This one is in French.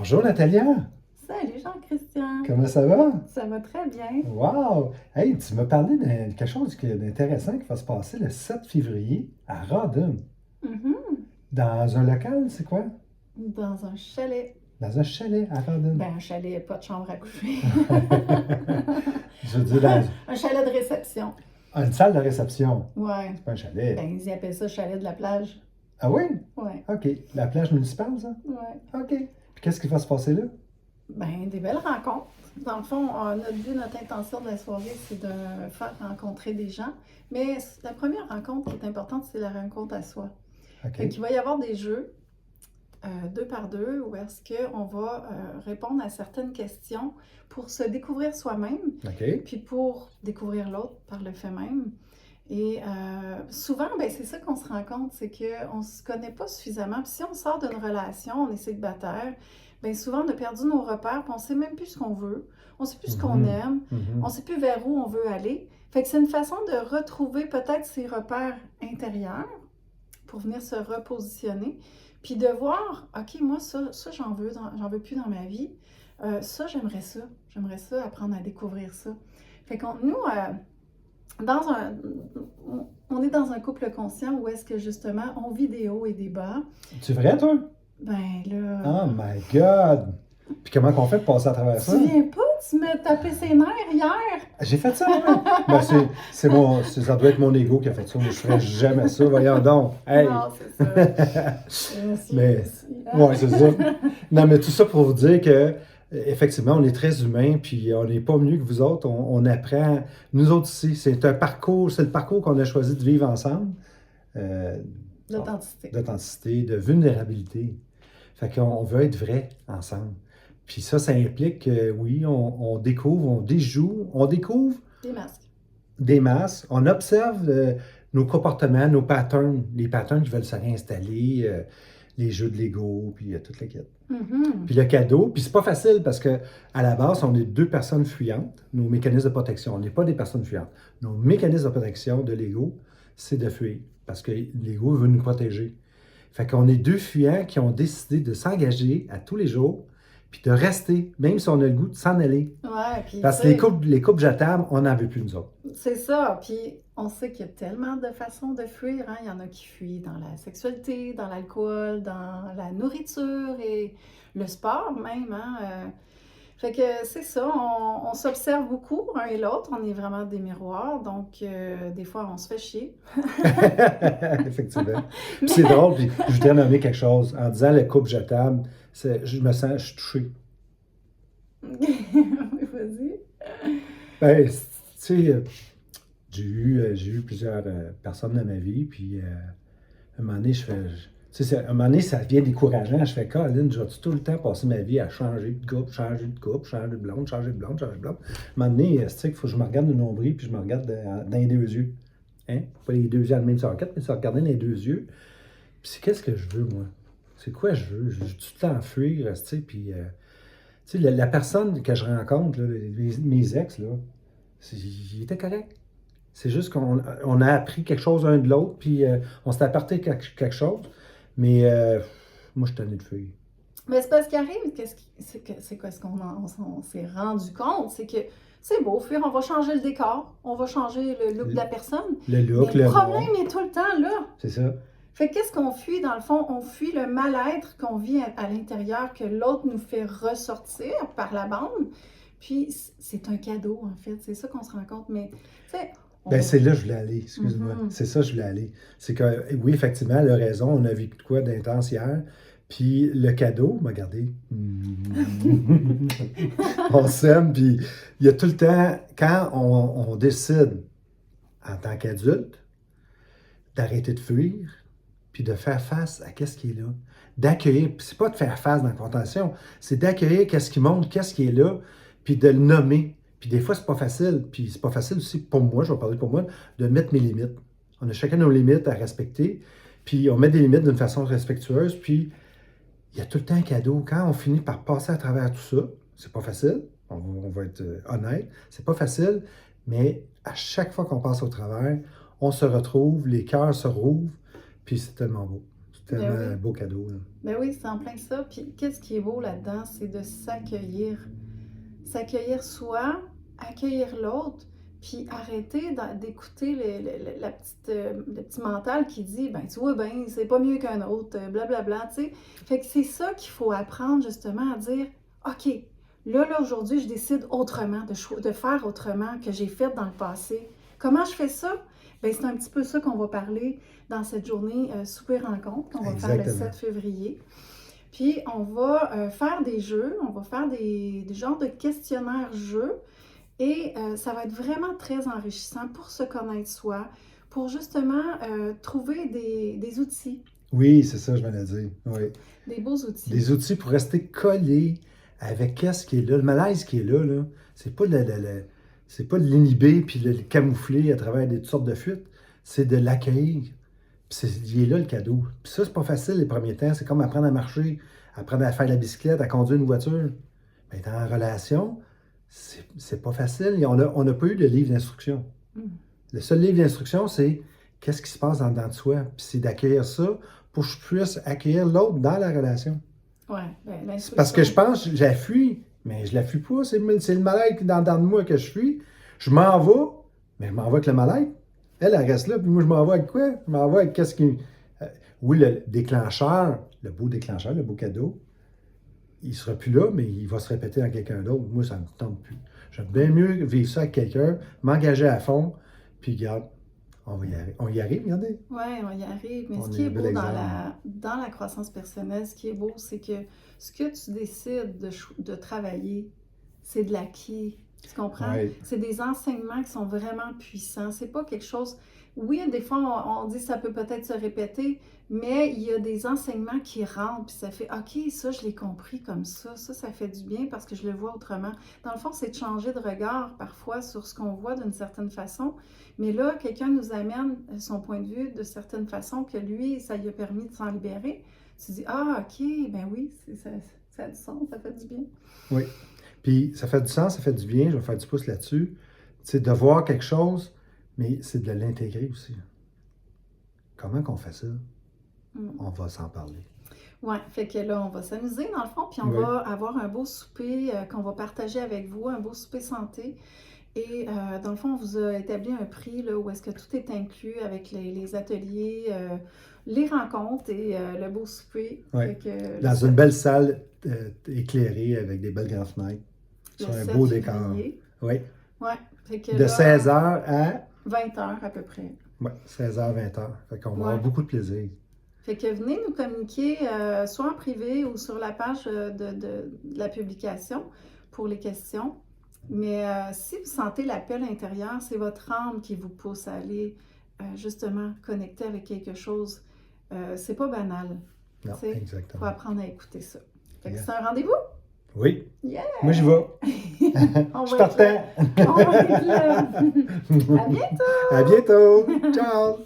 Bonjour Natalia, Salut Jean-Christian, comment ça va? ça va très bien. Wow! Hey, tu m'as parlé de quelque chose d'intéressant qui va se passer le 7 février à Rawdon. Mhm. Dans un local, c'est quoi? Dans un chalet. Dans un chalet à Rawdon. Ben, un chalet, pas de chambre à coucher. Je veux dire, dans Un chalet de réception. une salle de réception. Ouais. C'est pas un chalet. Ben, ils appellent ça chalet de la plage. Ah oui? Ouais. OK. La plage municipale, ça? Ouais. OK. Puis qu'est-ce qui va se passer là? Ben, des belles rencontres. Dans le fond, notre but, notre intention de la soirée, c'est de faire rencontrer des gens. Mais la première rencontre qui est importante, c'est la rencontre à soi. Fait OK. qu'il va y avoir des jeux. Deux par deux, où est-ce qu'on va répondre à certaines questions pour se découvrir soi-même, OK. puis pour découvrir l'autre par le fait même. Et souvent, ben, c'est ça qu'on se rend compte, c'est qu'on ne se connaît pas suffisamment. Puis si on sort d'une relation, on est célibataire, bien souvent on a perdu nos repères, puis on ne sait même plus ce qu'on veut, on ne sait plus ce qu'on aime, on ne sait plus vers où on veut aller. Fait que c'est une façon de retrouver peut-être ses repères intérieurs pour venir se repositionner. Puis de voir, OK, moi, ça j'en veux plus dans ma vie. Ça, j'aimerais ça. J'aimerais ça, apprendre à découvrir ça. Fait qu'on, nous, on est dans un couple conscient où est-ce que, justement, on vit des hauts et des bas. Tu vrai, toi? Ben là... Oh my God! Puis comment qu'on fait pour passer à travers Tu ça? te souviens pas? Tu m'as tapé ses nerfs hier? J'ai fait ça, moi. Ben, ça doit être mon ego qui a fait ça. Moi, je ferais jamais ça. Voyons donc. Hey! Non, c'est ça. Mais, Aussi, ouais, c'est ça. Non, mais tout ça pour vous dire que, effectivement, on est très humains, puis on n'est pas mieux que vous autres. On apprend. Nous autres ici, c'est le parcours qu'on a choisi de vivre ensemble. Euh, L'authenticité. D'authenticité, de vulnérabilité. Fait qu'on veut être vrai ensemble. Puis ça implique que, oui, on découvre, on découvre Des masques. des masses, on observe nos comportements, nos patterns, les patterns qui veulent se réinstaller, les jeux de Lego, puis toute la quête. Mhm. Puis le cadeau, puis c'est pas facile parce que à la base, on est deux personnes fuyantes, nos mécanismes de protection. On n'est pas des personnes fuyantes. Nos mécanismes de protection de l'ego, c'est de fuir parce que l'ego veut nous protéger. Fait qu'on est deux fuyants qui ont décidé de s'engager à tous les jours, puis de rester, même si on a le goût de s'en aller. Ouais, puis Parce tu que sais, les couples jetables, on n'en veut plus nous autres. c'est ça. Puis on sait qu'il y a tellement de façons de fuir. Hein. Il y en a qui fuient dans la sexualité, dans l'alcool, dans la nourriture et le sport même. Hein. Fait que c'est ça, on s'observe beaucoup, un et l'autre. On est vraiment des miroirs. Donc, des fois, on se fait chier. Effectivement. Puis c'est drôle, puis je voudrais nommer quelque chose. En disant le couple jetable, je suis touché. Oui, vas-y. Ben, tu sais, j'ai eu plusieurs personnes dans ma vie, puis un moment donné, un moment donné, ça devient décourageant. Je fais, Colin, je vais tout le temps passer ma vie à changer de couple, changer de couple, changer de blonde, changer de blonde, changer de blonde. Un moment donné, tu sais, il faut que je me regarde le nombril, puis je me regarde dans les deux yeux. Hein? Pas les deux yeux à la même socket, mais se regarder dans les deux yeux. Puis c'est qu'est-ce que je veux, moi? C'est quoi je veux? Je veux tout le temps fuir, tu sais, puis... tu sais, la personne que je rencontre, là, mes ex, là, il était correct. C'est juste qu'on a appris quelque chose l'un de l'autre, puis on s'est apporté quelque chose. Mais moi, je suis tanné de fuir. Mais c'est parce qu'il arrive, c'est quoi ce on s'est rendu compte, c'est que c'est beau fuir, on va changer le décor, on va changer le look de la personne, Le look, mais le le problème nom, est tout le temps là. c'est ça. Fait que qu'est-ce qu'on fuit dans le fond? On fuit le mal-être qu'on vit à l'intérieur, que l'autre nous fait ressortir par la bande. Puis c'est un cadeau, en fait, c'est ça qu'on se rend compte. Mais, tu sais, Ben, c'est là que je voulais aller, excuse-moi. Mhm. C'est ça que je voulais aller. C'est que, oui, effectivement, elle a raison, on a vécu de quoi d'intense hier. Puis le cadeau, regardez, on s'aime, puis il y a tout le temps, quand on décide, en tant qu'adulte, d'arrêter de fuir, puis de faire face à qu'est-ce qui est là. D'accueillir, puis c'est pas de faire face dans la confrontation, c'est d'accueillir qu'est-ce qui monte, qu'est-ce qui est là, puis de le nommer. Puis des fois, c'est pas facile, puis c'est pas facile aussi pour moi, je vais parler pour moi, de mettre mes limites. On a chacun nos limites à respecter, puis on met des limites d'une façon respectueuse, puis il y a tout le temps un cadeau. Quand on finit par passer à travers tout ça, c'est pas facile, on va être honnête, c'est pas facile, mais à chaque fois qu'on passe au travers, on se retrouve, les cœurs se rouvrent, puis c'est tellement beau. C'est tellement oui. un beau cadeau. Là. Ben oui, c'est en plein ça. Puis qu'est-ce qui est beau là-dedans, c'est de s'accueillir. S'accueillir soi, accueillir l'autre, puis arrêter d'écouter le petit mental qui dit, ben tu vois, ben c'est pas mieux qu'un autre, blablabla, tu sais. Fait que c'est ça qu'il faut apprendre justement à dire, OK, là, aujourd'hui, je décide autrement, de faire autrement que j'ai fait dans le passé. Comment je fais ça? Ben c'est un petit peu ça qu'on va parler dans cette journée Souper Rencontre qu'on va faire le 7 février. Puis, on va faire des jeux, on va faire des genres de questionnaires-jeux et ça va être vraiment très enrichissant pour se connaître soi, pour justement trouver des outils. Oui, c'est ça, je viens de dire. Oui. Des beaux outils. Des outils pour rester collé avec qu'est-ce qui est là. Le malaise qui est là, c'est pas c'est pas de l'inhiber puis de le camoufler à travers toutes sortes de fuites. C'est de l'accueillir. Puis il est là le cadeau. Puis ça, c'est pas facile les premiers temps. C'est comme apprendre à marcher, apprendre à faire la bicyclette, à conduire une voiture. Mais dans la relation, c'est pas facile. On n'a pas eu de livre d'instruction. Le seul livre d'instruction, c'est qu'est-ce qui se passe dans le dedans de soi. Puis c'est d'accueillir ça pour que je puisse accueillir l'autre dans la relation. Ouais, ben, c'est parce que je pense, je la fuis, mais je la fuis pas. C'est le mal-être qui est dans le dedans de moi que je fuis. Je m'en vais, mais je m'en vais avec le mal-être. Elle reste là, puis moi, je m'en vais avec quoi? Je m'en vais avec qu'est-ce qui... oui, le déclencheur, le beau déclencheur, le beau cadeau, il ne sera plus là, mais il va se répéter dans quelqu'un d'autre. Moi, ça ne me tente plus. J'aime bien mieux vivre ça avec quelqu'un, m'engager à fond, puis regarde, on y arrive, regardez. Oui, on y arrive. Mais ce qui est beau dans la croissance personnelle, ce qui est beau, c'est que ce que tu décides de travailler, c'est de l'acquis. Tu comprends? Oui. C'est des enseignements qui sont vraiment puissants. C'est pas quelque chose... Oui, des fois, on dit que ça peut peut-être se répéter, mais il y a des enseignements qui rentrent, puis ça fait « OK, ça, je l'ai compris comme ça. Ça fait du bien parce que je le vois autrement. » Dans le fond, c'est de changer de regard parfois sur ce qu'on voit d'une certaine façon. Mais là, quelqu'un nous amène son point de vue de certaine façon que lui, ça lui a permis de s'en libérer. Tu dis « Ah, OK, ben oui, ça a du sens, ça fait du bien. » Oui. Puis ça fait du sens, ça fait du bien, je vais faire du pouce là-dessus. C'est de voir quelque chose, mais c'est de l'intégrer aussi. Comment qu'on fait ça? On va s'en parler. Oui, fait que là, on va s'amuser dans le fond, puis on va avoir un beau souper qu'on va partager avec vous, un beau souper santé. Et dans le fond, on vous a établi un prix là, où est-ce que tout est inclus avec les ateliers, les rencontres et le beau souper. Oui. Dans une belle salle éclairée avec des belles grandes fenêtres. Sur un beau décor. Oui. Ouais. Fait que de 16h à 20h à peu près. Oui, 16h, 20h. Fait qu'on va avoir beaucoup de plaisir. Fait que venez nous communiquer soit en privé ou sur la page de la publication pour les questions. Mais si vous sentez l'appel intérieur, c'est votre âme qui vous pousse à aller justement connecter avec quelque chose. C'est pas banal. Non, exactement. Il faut apprendre à écouter ça. Fait que c'est un rendez-vous? Oui. Yeah! Moi, j'y vais. Je partais. On va être là. À bientôt! À bientôt! Ciao!